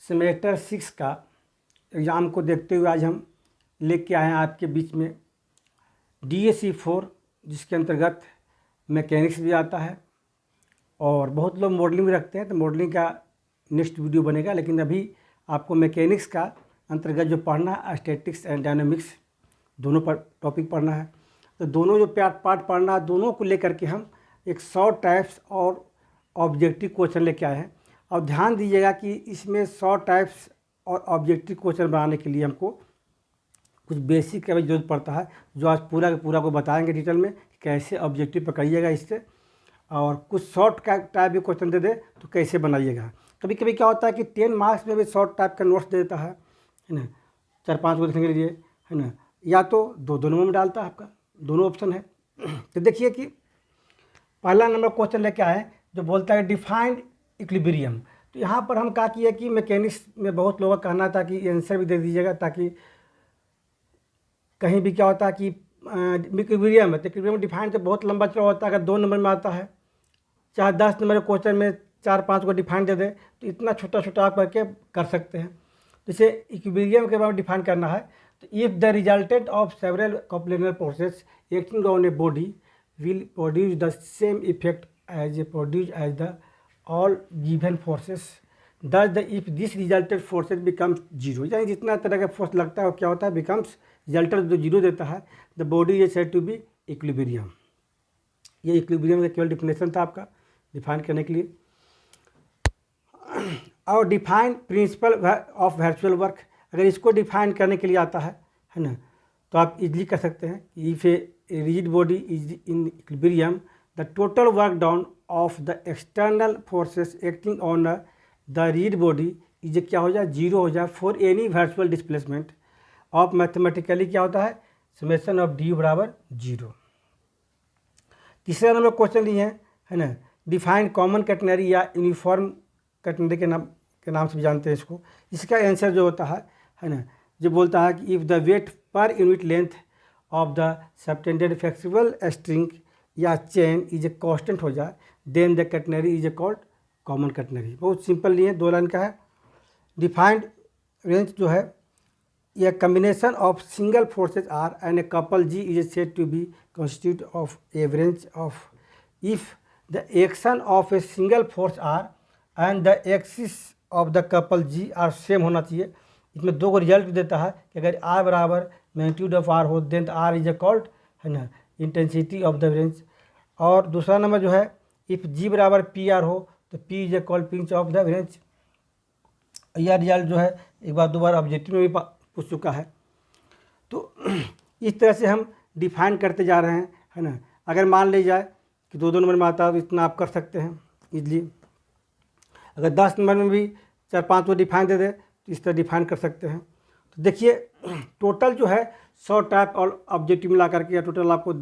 Semester 6 का exam को देखते हुए आज हम लेके आए हैं आपके बीच में DSE 4, जिसके अंतर्गत मैकेनिक्स भी आता है और बहुत लोग मॉडलिंग भी रखते हैं, तो मॉडलिंग का नेक्स्ट वीडियो बनेगा। लेकिन अभी आपको मैकेनिक्स का अंतर्गत जो पढ़ना है, स्टैटिक्स एंड डायनामिक्स दोनों पर टॉपिक पढ़ना है। तो दोनों जो पार्ट पढ़ना है, दोनों को लेकर के हम एक शॉर्ट टाइप्स और ऑब्जेक्टिव क्वेश्चन लेके आए हैं। और ध्यान दीजिएगा कि इसमें शॉर्ट टाइप्स और ऑब्जेक्टिव क्वेश्चन बनाने के लिए हमको कुछ बेसिक का भी जरूरत पड़ता है, जो आज पूरा का पूरा को बताएंगे डिटेल में कैसे ऑब्जेक्टिव पकड़िएगा इससे, और कुछ शॉर्ट टाइप भी क्वेश्चन दे दे तो कैसे बनाइएगा। कभी कभी क्या होता है कि 10 मार्क्स में भी शॉर्ट टाइप का नोट्स दे देता है ना, 4-5 को देखने के लिए, है ना, या तो दोनों में डालता है, आपका दोनों ऑप्शन है। तो देखिए कि पहला नंबर क्वेश्चन लेके आए जो बोलता है डिफाइंड इक्विलिब्रियम। तो यहाँ पर हम क्या किया कि मैकेनिक्स में बहुत लोगों का कहना था कि आंसर भी दे दीजिएगा, ताकि कहीं भी क्या होता है कि इक्विलिब्रियम है तो इक्विलिब्रियम डिफाइंड तो बहुत लंबा चौड़ा होता है। अगर 2 नंबर में आता है, चाहे 10 नंबर के क्वेश्चन में 4-5 को डिफाइन दे दे, तो इतना छोटा छोटा आप करके कर सकते हैं। जैसे इक्विलिब्रियम के बारे में डिफाइन करना है तो if the resultant of several coplanar forces acting on a body will produce the same effect as the all given forces, thus the if this resultant forces becomes zero, यानी जितना तरह का फोर्स लगता है वो क्या होता है, becomes रिजल्टेंट जो जीरो देता है, the body is said to be equilibrium। ये इक्विलिब्रियम का केवल डिफिनेशन था आपका डिफाइन करने के लिए। और define principle of virtual work, अगर इसको डिफाइन करने के लिए आता है ना, तो आप इजली कर सकते हैं। If a rigid body is in equilibrium the total work down of the external forces acting on the rigid body is क्या हो जाए, जीरो हो जाए for any virtual displacement of mathematically क्या होता है, समेशन ऑफ डी बराबर 0। तीसरा नंबर क्वेश्चन लिए है ना, डिफाइन कॉमन कैटेनरी या यूनिफॉर्म कैटेनरी के नाम से भी जानते हैं इसको। इसका आंसर जो होता है ना, जो बोलता है कि if the weight per unit length of the subtended flexible string या चेन इज ए कांस्टेंट हो जाए, then the catenary is a called common catenary. बहुत सिंपल लिए, 2 लाइन का है। डिफाइंड रेंज जो है, यह combination of single forces R and a couple G is said to be constitute of average of if the action of a single force R and the axis of the couple G are same होना चाहिए। इसमें 2 को result देता है कि अगर R बराबर magnitude of R हो then R is a called है ना इंटेंसिटी ऑफ द रेंज। और दूसरा नंबर जो है, इफ़ जी बराबर पी आर हो तो P is a called pinch of the range. यह रिजल्ट जो है एक बार 2 बार ऑब्जेक्टिव में भी पूछ चुका है। तो इस तरह से हम डिफाइन करते जा रहे हैं, है ना। अगर मान ली जाए कि 2 नंबर में आता है तो इतना आप कर सकते हैं इजली। अगर 10 नंबर में भी 4-5 को डिफाइन दे दे तो इस तरह डिफाइन कर सकते हैं। तो देखिए टोटल जो है 100 टाइप और ऑब्जेक्टिव मिला करके या टोटल आपको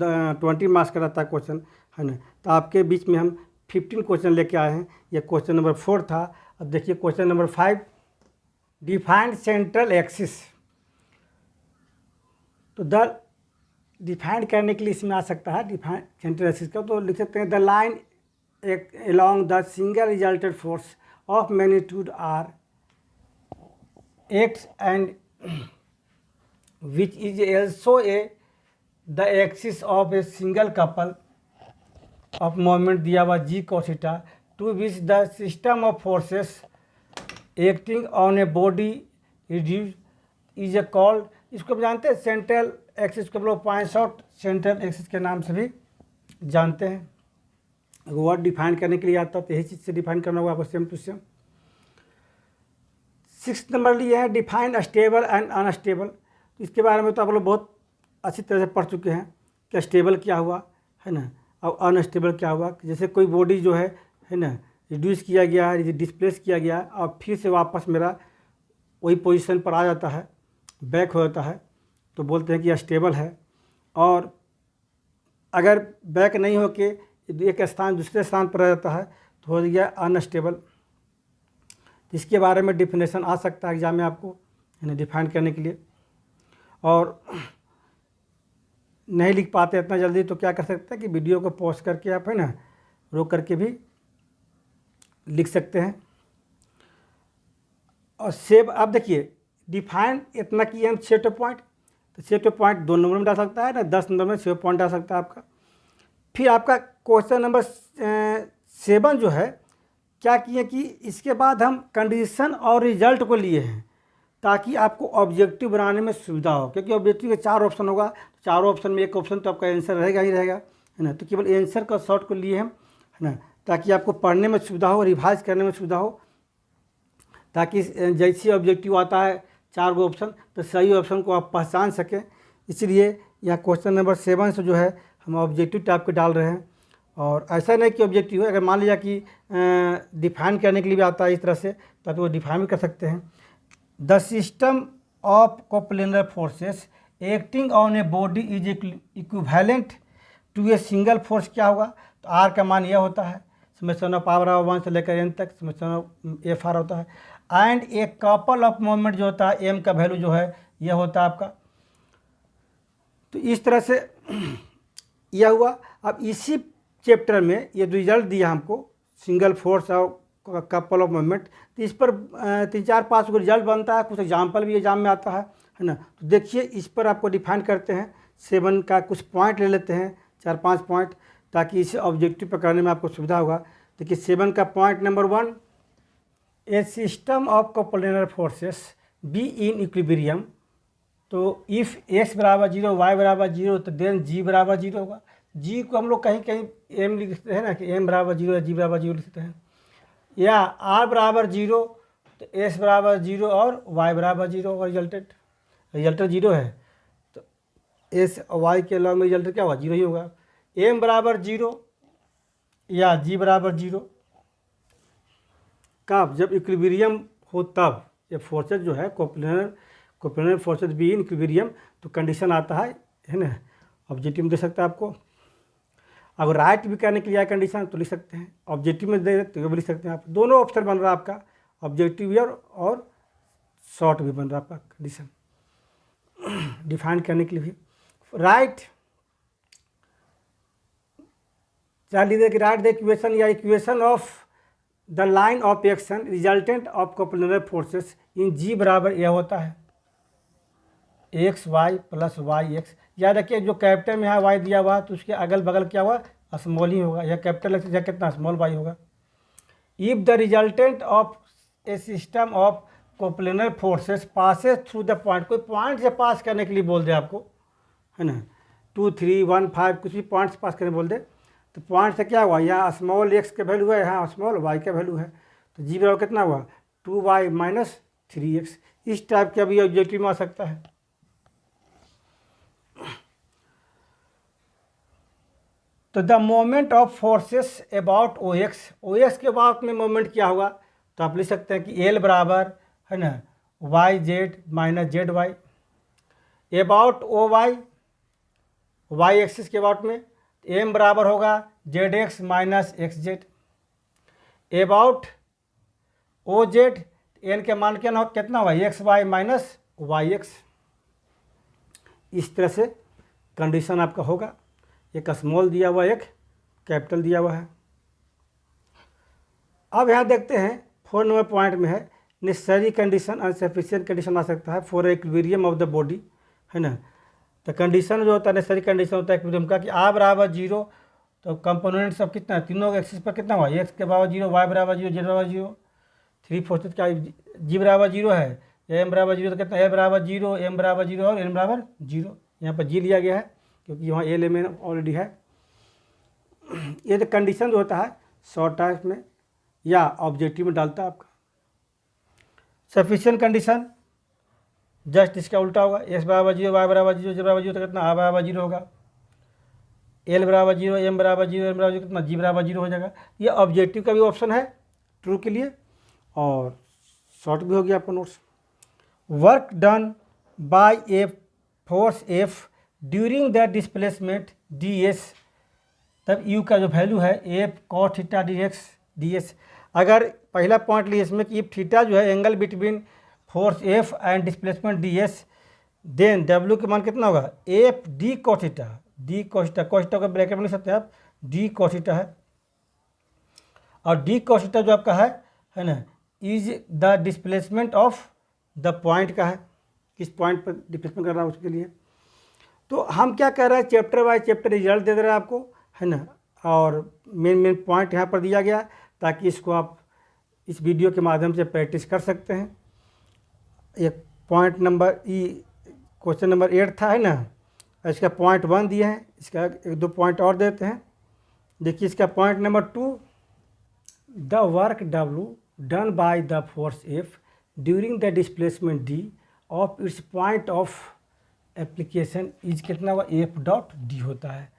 20 मार्क्स का रहता है क्वेश्चन, है ना। तो आपके बीच में हम 15 क्वेश्चन लेके आए हैं। यह क्वेश्चन नंबर 4 था। अब देखिए question number 5, defined central axis. तो द डिफाइन करने के लिए इसमें आ सकता है डिफाइन सेंट्रल एक्सिस का, तो लिख सकते हैं the line along the single resultant force of magnitude r x and which is also the axis of a single couple of moment दिया हुआ g cos theta to which the system of forces acting on a body is a called, इसको हम जानते हैं central axis को हम लोग point central axis के नाम से भी जानते हैं। वर्ड डिफाइन करने के लिए आता है तो यही चीज़ से डिफाइन करना होगा आपको सेम टू सेम। 6 नंबर लिए है डिफाइन स्टेबल एंड अनस्टेबल। तो इसके बारे में तो आप लोग बहुत अच्छी तरह से पढ़ चुके हैं कि स्टेबल क्या हुआ, है ना, और अनस्टेबल क्या हुआ। जैसे कोई बॉडी जो है ना, रिड्यूस किया गया है, डिस्प्लेस किया गया और फिर से वापस मेरा वही पोजीशन पर आ जाता है, बैक हो जाता है, तो बोलते हैं कि स्टेबल है। और अगर बैक नहीं होके एक स्थान दूसरे स्थान पर रह जाता है तो हो गया अनस्टेबल। इसके बारे में डिफिनेशन आ सकता है एग्जाम में आपको, है ना, डिफाइन करने के लिए। और नहीं लिख पाते इतना जल्दी तो क्या कर सकते हैं कि वीडियो को पॉज करके आप, है ना, रोक करके भी लिख सकते हैं। और सेव, अब देखिए डिफाइन इतना किए हम 6 पॉइंट, तो 6 पॉइंट 2 नंबर में डाल सकता है ना, 10 नंबर में 6 पॉइंट डाल सकता है आपका। फिर आपका क्वेश्चन नंबर 7 जो है क्या किए कि इसके बाद हम कंडीशन और रिजल्ट को लिए हैं ताकि आपको ऑब्जेक्टिव बनाने में सुविधा हो, क्योंकि ऑब्जेक्टिव के 4 ऑप्शन होगा, तो चारों ऑप्शन में एक ऑप्शन तो आपका आंसर रहेगा ही रहेगा, है ना। तो केवल आंसर का शॉर्ट को लिए हम, है ना, ताकि आपको पढ़ने में सुविधा हो, रिवाइज करने में सुविधा हो, ताकि जैसे ऑब्जेक्टिव आता है 4 गो ऑप्शन तो सही ऑप्शन को आप पहचान सकें। इसलिए यह क्वेश्चन नंबर 7 से जो है हम ऑब्जेक्टिव टाइप के डाल रहे हैं। और ऐसा नहीं कि ऑब्जेक्टिव है, अगर मान लिया कि डिफाइन करने के लिए भी आता है इस तरह से, तो आप वो डिफाइन भी कर सकते हैं। The system of coplanar forces acting on a body is equivalent to a single force. क्या होगा, तो आर का मान यह होता है, समेशन ऑफ पावर ऑफ 1 से लेकर एन तक समेशन ऑफ एफ आर होता है, and a couple of moment जो होता है एम का वैल्यू जो है यह होता है आपका। तो इस तरह से यह हुआ। अब इसी चैप्टर में ये रिजल्ट दिया हमको सिंगल फोर्स और कपल ऑफ मोमेंट, तो इस पर 3-4-5 को रिजल्ट बनता है, कुछ एग्जाम्पल भी एग्जाम में आता है ना। तो देखिए इस पर आपको डिफाइन करते हैं, 7 का कुछ पॉइंट ले लेते हैं, 4-5 पॉइंट, ताकि इसे ऑब्जेक्टिव पकड़ने में आपको सुविधा होगा। देखिए 7 का point number 1, A system of coplanar forces be in equilibrium. तो इफ़ x बराबर 0 y बराबर 0 तो देन g बराबर 0 होगा। g को हम लोग कहीं कहीं m लिखते हैं ना, कि m बराबर 0 या g बराबर 0 लिखते हैं, या r बराबर 0 तो s बराबर 0 और y बराबर 0 होगा। रिजल्टेड 0 है तो s और y के अलॉन्ग में रिजल्टेड क्या होगा, 0 ही होगा। m बराबर 0 या g बराबर 0 कब, जब इक्विलिब्रियम हो तब। ये फोर्सेज जो है coplanar forces be in equilibrium, तो कंडीशन आता है ना, ऑब्जेक्टिव में दे सकता है आपको। अगर राइट भी करने के लिए कंडीशन तो लिख सकते हैं, ऑब्जेक्टिव में दे तो भी लिख सकते हैं आप। दोनों ऑप्शन बन रहा है आपका, ऑब्जेक्टिव भी और शॉर्ट भी बन रहा है आपका कंडीशन डिफाइन करने के लिए भी। राइट चाहे लीजिए कि राइट द इक्वेशन या equation of the line of action resultant of coplanar forces इन जी बराबर यह होता है X Y plus Y X. याद रखिए जो कैपिटल में यहाँ वाई दिया हुआ तो उसके अगल बगल क्या हुआ, स्मॉल ही होगा, यह कैपिटल एक्स या कितना स्मॉल वाई होगा। If the resultant of A system of coplanar forces passes through the point, कोई पॉइंट से पास करने के लिए बोल दे आपको, है ना, 2, 3, 1, 5 कुछ भी पॉइंट से पास करने बोल दे, तो पॉइंट से क्या हुआ, यहाँ स्मॉल एक्स का वैल्यू है, यहाँ स्मॉल वाई का वैल्यू है, तो जी बराबर कितना हुआ 2y माइनस 3x। इस टाइप का भी ऑब्जेक्टिव में आ सकता है। तो the moment of forces about O X के अबाउट में मोमेंट क्या होगा, तो आप लिख सकते हैं कि एल बराबर है ना Y Z minus Z Y, about O Y axis के अबाउट में एम बराबर होगा Z X minus X Z, about O Z N के मान के ना कितना हुआ X Y minus Y X. इस तरह से कंडीशन आपका होगा, एक स्मॉल दिया हुआ एक कैपिटल दिया हुआ है। अब यहाँ देखते हैं 4 नंबर पॉइंट में है नेसेसरी कंडीशन अनसफिशिएंट कंडीशन आ सकता है for equilibrium of the body, है ना। तो कंडीशन जो होता है नेसेसरी कंडीशन होता है इक्विलिब्रियम का कि आ बराबर 0, तो कंपोनेंट सब कितना तीनों एक्सिस पर कितना हुआ एक्स के बराबर 0 वाई बराबर 0 जेड बराबर 0, 3 फोर्सेज क्या जी बराबर 0 है, एम बराबर 0 तो कितना ए बराबर 0 एम बराबर 0 और एन बराबर 0। यहाँ पर जी लिया गया है क्योंकि वहाँ एल एम एन ऑलरेडी है। ये तो कंडीशन जो होता है शॉर्ट टाइप में या ऑब्जेक्टिव में डालता है आपका। सफिशिएंट कंडीशन जस्ट इसका उल्टा होगा, एक्स बराबर 0 वाई बराबर 0 जेड बराबर 0 तो कितना आ बराबर 0 होगा, एल बराबर 0 एम बराबर 0 एम बराबर 0 कितना जी बराबर 0 हो जाएगा। ये ऑब्जेक्टिव का भी ऑप्शन है ट्रू के लिए और शॉर्ट भी हो गया आपका notes. Work done by a force F during the displacement D S, तब यू का जो वैल्यू है F cos theta D S. अगर पहला पॉइंट लिए इसमें कि थीटा जो है angle between force F and displacement D S, then W के मान कितना होगा एफ डी कॉस थीटा को ब्रैकेट में लिख सकते हैं आप, डी कॉस थीटा है। और डी कॉस थीटा जो आपका है ना is the displacement of the point का है, किस पॉइंट पर डिस्प्लेसमेंट कर रहा है उसके लिए। तो हम क्या कर रहे हैं, चैप्टर बाय चैप्टर रिजल्ट दे दे रहे हैं आपको, है ना, और मेन पॉइंट यहाँ पर दिया गया है ताकि इसको आप इस वीडियो के माध्यम से प्रैक्टिस कर सकते हैं। एक पॉइंट नंबर क्वेश्चन नंबर 8 था, है ना, इसका पॉइंट 1 दिए हैं, इसका 1-2 पॉइंट और देते हैं। देखिए इसका point number 2, the work W done by the force F during the displacement D of its point of application is कितना हुआ, F.D होता है।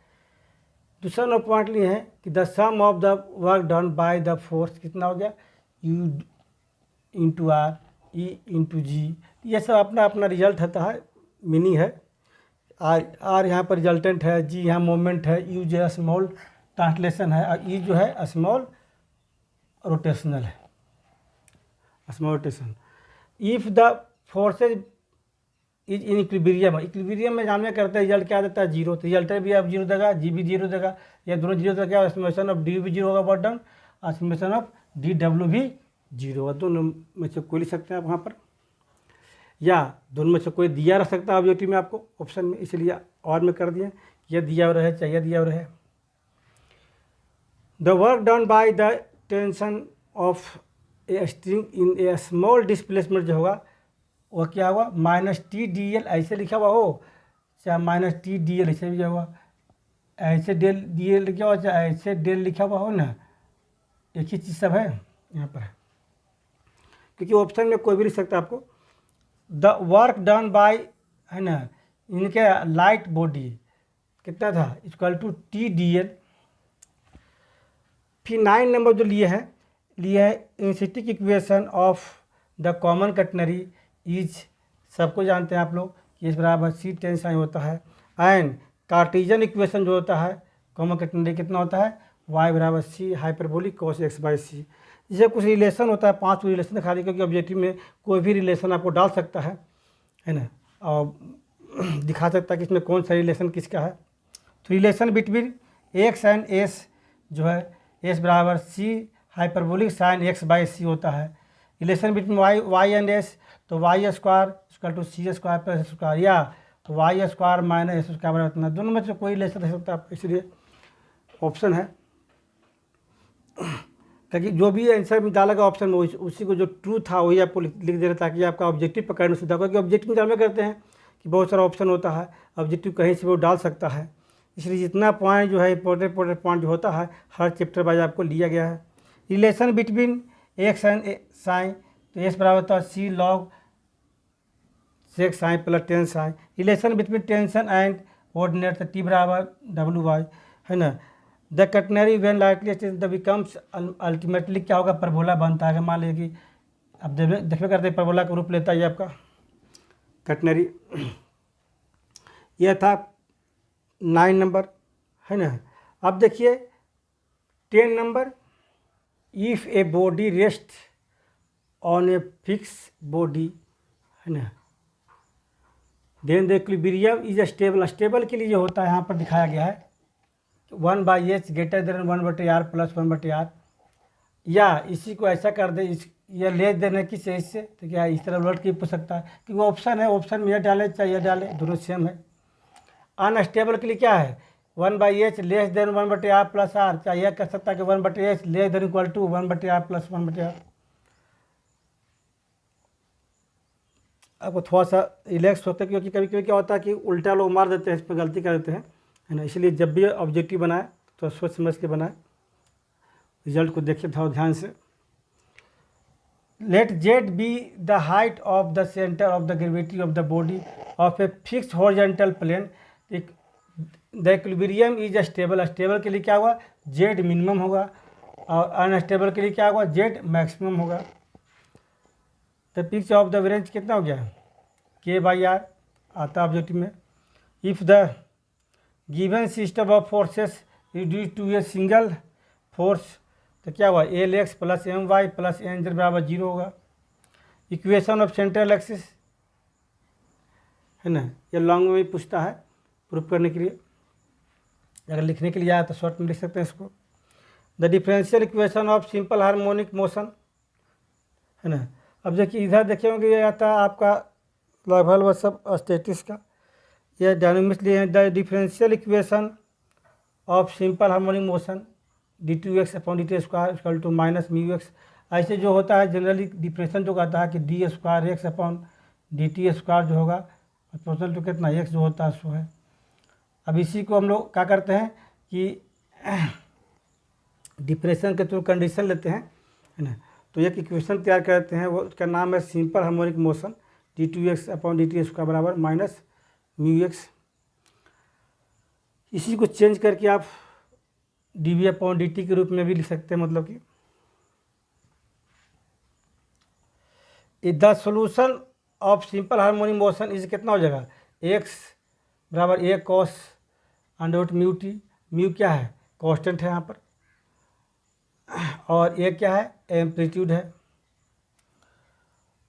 दूसरा नंबर पॉइंट लिए हैं कि the sum of the work done by the force कितना हो गया, U into R, E into G। ये सब अपना अपना रिजल्ट होता है, मीनिंग है। R यहाँ पर रिजल्टेंट है, G यहाँ मोमेंट है, U जो है स्मॉल ट्रांसलेशन है, और E जो है स्मॉल रोटेशनल है, small rotation. If the forces is in equilibrium, equilibrium में जानने करते हैं रिजल्ट क्या देता है, 0, तो रिजल्ट भी आप 0 देगा, G भी 0 देगा, या दोनों 0 देगा, क्या समेशन ऑफ D भी 0 होगा बॉटम, और समेशन ऑफ DW भी 0 होगा। दोनों में से कोई लिख सकते हैं आप वहाँ पर, या दोनों में से कोई दिया रह सकता है ऑब्जेक्टिव में आपको ऑप्शन में, इसलिए और में कर दिए यह दिया रहे चाहिए दिया रहे। The work done by the tension of a string in A small displacement जो होगा वह क्या हुआ, -TDL ऐसे लिखा हुआ हो, चाहे -TDL ऐसे भी हुआ, ऐसे डेल DL लिखा हुआ, चाहे ऐसे डेल लिखा हुआ हो ना, एक ही चीज़ सब है यहाँ पर, क्योंकि ऑप्शन में कोई भी लिख सकता है आपको। द वर्क डन बाय, है ना, इनके लाइट बॉडी कितना था, इक्वल टू TDL। फिर 9 नंबर जो लिए है इंसिटिक equation of the common catenary is, सबको जानते हैं आप लोग, इस बराबर C tan साइन होता है, एंड कार्टेशियन इक्वेशन जो होता है कॉमन कटनरी कितना होता है, y बराबर C हाइपरबोलिक cos x/c। जैसे कुछ रिलेशन होता है, 5 रिलेशन दिखा दी, क्योंकि ऑब्जेक्टिव में कोई भी रिलेशन आपको डाल सकता है ना, और दिखा सकता है कि इसमें कौन सा रिलेशन किसका है। तो relation between x and s जो है, s बराबर C हाइपरबोलिक साइन x/c होता है। Relation between y and s, तो y square equal to C square plus s square, या y square minus s square बराबर इतना, दोनों में से कोई रिलेशन रह सकता है, इसलिए ऑप्शन है, ताकि जो भी आंसर में डालेगा ऑप्शन में उसी को जो ट्रू था वही आपको लिख दे रहा, ताकि आपका ऑब्जेक्टिव पकड़ने सुविधा हो, क्योंकि ऑब्जेक्टिव में जानना करते हैं कि बहुत सारा ऑप्शन होता है, ऑब्जेक्टिव कहीं से वो डाल सकता है, इसलिए जितना पॉइंट जो है इंपॉर्टेंट पॉइंट जो होता है हर चैप्टर वाइज आपको लिया गया है। Relation between x and psi, तो s बराबर होता है C log sec psi plus tan psi. Relation between tension and coordinate, तो T बराबर WY, है ना। The catenary when lightly the becomes, ultimately क्या होगा, परबोला बनता है। मान लीजिए कि अब देखते करते परबोला का रूप लेता है ये आपका कटनरी। यह था 9 नंबर, है ना। अब देखिए 10 number, if a body rest on a fix body, है ना, then the equilibrium is stable. Stable के लिए जो होता है यहाँ पर दिखाया गया है 1/h greater than 1/r plus 1/r, या इसी को ऐसा कर दे, ये लेस देने की से इससे, तो क्या इस तरह उलट के पूछ सकता है, क्योंकि ऑप्शन है, ऑप्शन में यह डाले चाहे यह डाले, दोनों सेम है। अनस्टेबल के लिए क्या है, 1/h less then 1/r plus r, चाहे यह कह सकता है कि 1/h less than equal to 1/r plus 1/r। आपको थोड़ा सा रिलैक्स होता है, क्योंकि कभी कभी क्या होता है कि उल्टा लोग मार देते हैं, इस पर गलती कर देते हैं, है ना, इसलिए जब भी ऑब्जेक्टिव बनाए तो सोच समझ के बनाए, रिजल्ट को देखिए थोड़ा ध्यान से। Let Z be the height of the centre of the gravity of the body of a fix horizontal plane, the equilibrium is stable. Stable के लिए क्या हुआ, Z मिनिमम होगा, और अनस्टेबल के लिए क्या होगा, Z मैक्सिमम होगा। The pitch of the wrench कितना हो गया, K/R आता है ऑब्जेक्टिव में। If the given system of forces reduce to a single force, तो क्या हुआ, LX plus MY plus NZ बराबर 0 होगा। इक्वेशन ऑफ सेंट्रल एक्सिस, है ना, ये लॉन्ग में भी पूछता है प्रूफ करने के लिए, अगर लिखने के लिए आया तो शॉर्ट में लिख सकते हैं इसको। The differential equation of simple harmonic motion, है ना। अब देखिए इधर देखे होंगे ये आता है आपका लगभग वह सब स्टैटिक्स का, यह डायनामिक्स लिए हैं। The differential equation of simple harmonic motion d2x/dt² = -μx। ऐसे जो होता है जनरली डिफरेंशियल जो कहता है कि d² x/dt² जो होगा प्रोपोर्शनल टू कितना x जो होता है सो है। अब इसी को हम लोग क्या करते हैं कि डिप्रेशन के थ्रू कंडीशन लेते हैं, है ना। तो एक इक्वेशन तैयार करते हैं, वो उसका नाम है simple harmonic motion d2x/dt² = -μx। इसी को चेंज करके आप dv/dt के रूप में भी लिख सकते हैं, मतलब कि the solution of simple harmonic motion is कितना हो जाएगा x = a cos √μt। Mu क्या है, कांस्टेंट है यहाँ पर, और a क्या है, एम्पलीट्यूड है।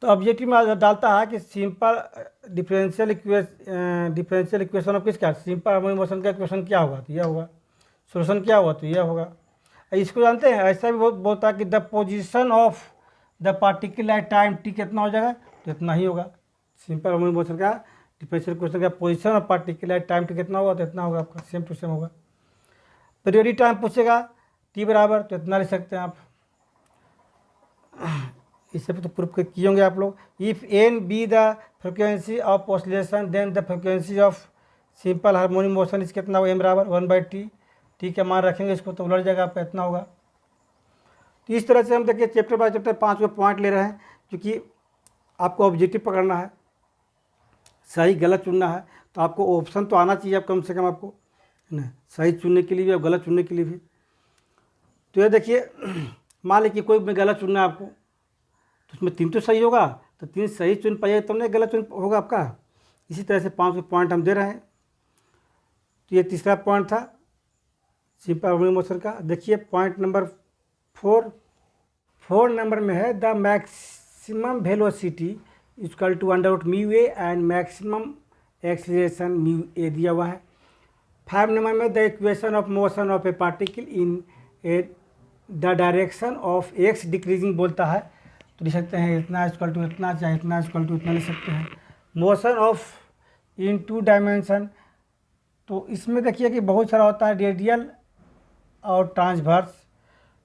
तो ऑब्जेक्टिव में डालता है कि सिंपल डिफरेंशियल इक्वेशन ऑफ किसका, सिंपल हार्मोनिक मोशन का इक्वेशन क्या होगा, तो यह होगा। सोल्यूशन क्या होगा, तो यह होगा। इसको जानते हैं, ऐसा भी बहुत बोलता है कि the position of the particular time t कितना हो जाएगा, तो इतना ही होगा। सिंपल हार्मोनिक मोशन का डिफरेंशियल इक्वेशन का position of particular time t कितना होगा, तो इतना होगा आपका, सेम टू सेम होगा। पीरियोडिक टाइम पूछेगा t बराबर, तो इतना लिख सकते हैं आप। इससे तो प्रूफ किए होंगे आप लोग। If n be the frequency of oscillation then the frequency of simple harmonic motion इस कितना होगा, m = 1/t। t का मान रखेंगे इसको तो उलट जाएगा आपका, इतना होगा। तो इस तरह से हम देखिए चैप्टर बाय चैप्टर 5 पॉइंट ले रहे हैं, क्योंकि आपको ऑब्जेक्टिव पकड़ना है, सही गलत चुनना है, तो आपको ऑप्शन तो आना चाहिए, आप कम से कम आपको, है ना, सही चुनने के लिए भी और गलत चुनने के लिए भी। तो ये देखिए मान लीजिए कोई में गलत चुनना है आपको, तो उसमें 3 तो सही होगा, तो 3 सही चुन पाइए तब नहीं गलत चुन होगा आपका। इसी तरह से 5 पॉइंट हम दे रहे हैं। तो ये तीसरा पॉइंट था सिंपल हार्मोनिक मोशन का। देखिए पॉइंट नंबर 4 नंबर में है the maximum velocity equal to √μa and maximum acceleration μa दिया हुआ है। 5 नंबर में the equation of motion of a particle in a the direction of x decreasing बोलता है, तो लिख सकते हैं इतना इक्वल टू इतना, चाहे इतना इक्वल टू इतना लिख सकते हैं। मोशन ऑफ इन 2 डायमेंशन, तो इसमें देखिए कि बहुत सारा होता है रेडियल और ट्रांसवर्स।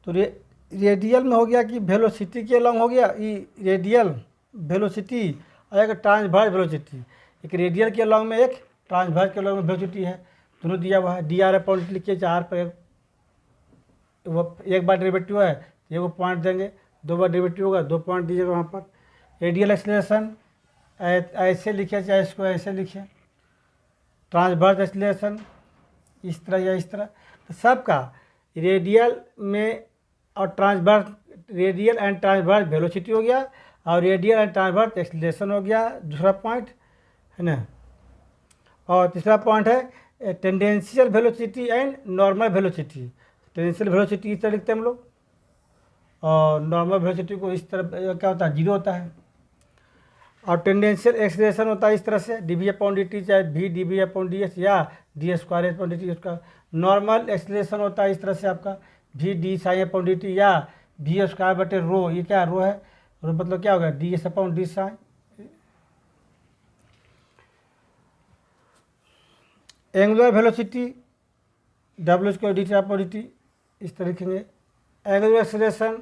तो रेडियल में हो गया कि वेलोसिटी के अलॉन्ग हो गया ये रेडियल वेलोसिटी, और एक ट्रांसवर्स वेलोसिटी, एक रेडियल के अलॉन्ग में एक ट्रांसवर्स के अलॉन्ग में वेलोसिटी है, दोनों दिया हुआ है। dr/dt लिखिए, 4 पर वो एक बार डेरिवेटिव है तो एक पॉइंट देंगे, 2 बार डेरिवेटिव होगा 2 पॉइंट दीजिएगा वहाँ पर। रेडियल एक्सीलरेशन ऐसे लिखे, चाहे इसको ऐसे लिखे, ट्रांसवर्स एक्सीलरेशन इस तरह या इस तरह, तो सबका रेडियल में और transverse, radial and transverse velocity हो गया, और रेडियल एंड ट्रांसवर्स एक्सीलरेशन हो गया दूसरा पॉइंट, है ना। और तीसरा पॉइंट है tangential velocity and normal velocity. Tangential velocity इस तरह लिखते हैं हम लोग, और नॉर्मल वेलोसिटी को इस तरह क्या होता है, 0 होता है। और टेंडेंशियल एक्सीलरेशन होता है इस तरह से dv/dt, चाहे v dv/ds या d²/dt। उसका नॉर्मल एक्सीलरेशन होता है इस तरह से आपका v d×dt या v²/ρ। ये क्या रो है, रो मतलब क्या होगा, ds/d। एंगुलर वेलोसिटी w²dt इस तरह लिखेंगे। एंगुलर एक्सीलरेशन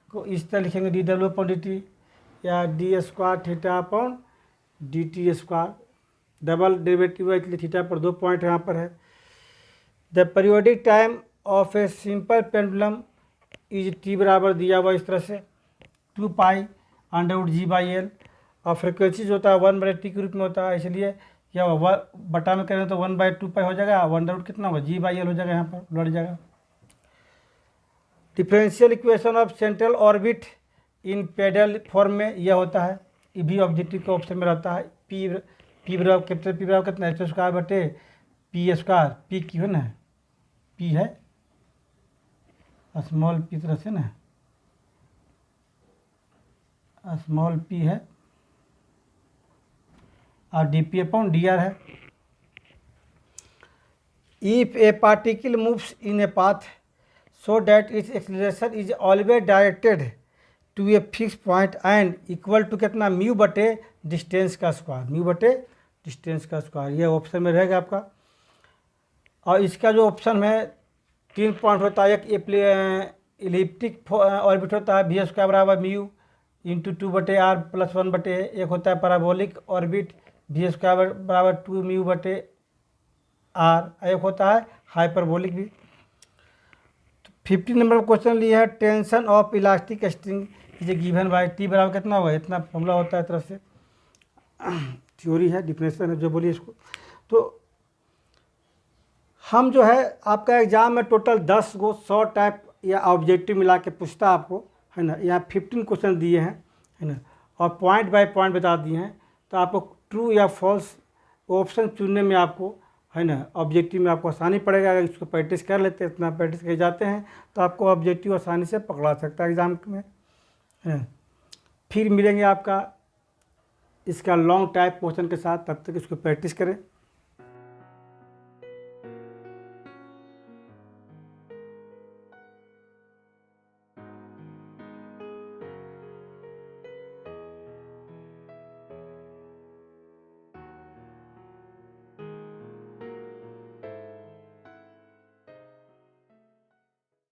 को इस तरह लिखेंगे dw/dt या d²θ/dt²। डबल डेरिवेटिव है इसलिए थीटा पर 2 पॉइंट यहाँ पर है। The periodic time of a simple pendulum is t बराबर दिया हुआ इस तरह से 2π√g/L, और फ्रिक्वेंसी जो होता है 1/t के रूप में होता है, इसलिए क्या होगा बटा में करें तो 1/2π हो जाएगा, 1 कितना होगा g/L हो जाएगा, यहाँ पर लड़ जाएगा। Differential equation of central orbit in pedal form में यह होता है, ये भी ऑब्जेक्टिव के ऑप्शन में रहता है। पी बराबर कैपिटल पी बराबर कितना h²/p², पी क्यू है ना, पी है स्मॉल पी तरह से ना, स्मॉल पी है, और dp/dr है। If a particle moves in a path so that its acceleration is always directed to a fix point and equal to कितना म्यू बटे डिस्टेंस का स्क्वायर, म्यू बटे डिस्टेंस का स्क्वायर, ये ऑप्शन में रहेगा आपका। और इसका जो ऑप्शन है 3 पॉइंट होता है, एक इलिप्टिक ऑर्बिट होता है वी स्क्वायर बराबर म्यू इंटू 2/r प्लस 1/, एक होता है पैराबोलिक ऑर्बिट वी स्क्वायर बराबर 2 म्यू बटे आर, एक होता है हाइपरबोलिक भी। 50 नंबर क्वेश्चन लिया है tension of elastic string is given by T बराबर कितना होगा, इतना फॉर्मूला होता है तरफ से, थ्योरी है, डिफिनेशन है जो बोलिए इसको। तो हम जो है आपका एग्जाम में टोटल 10 गो 100 टाइप या ऑब्जेक्टिव मिला के पूछता आपको, है ना। यहाँ 15 क्वेश्चन दिए हैं, है ना, और पॉइंट बाय पॉइंट बता दिए हैं। तो आपको ट्रू या फॉल्स ऑप्शन चुनने में आपको, है ना, ऑब्जेक्टिव में आपको आसानी पड़ेगा। अगर इसको प्रैक्टिस कर लेते हैं, इतना प्रैक्टिस कर जाते हैं तो आपको ऑब्जेक्टिव आसानी से पकड़ा सकता है एग्ज़ाम में, है। फिर मिलेंगे आपका इसका लॉन्ग टाइप क्वेश्चन के साथ, तब तक इसको प्रैक्टिस करें।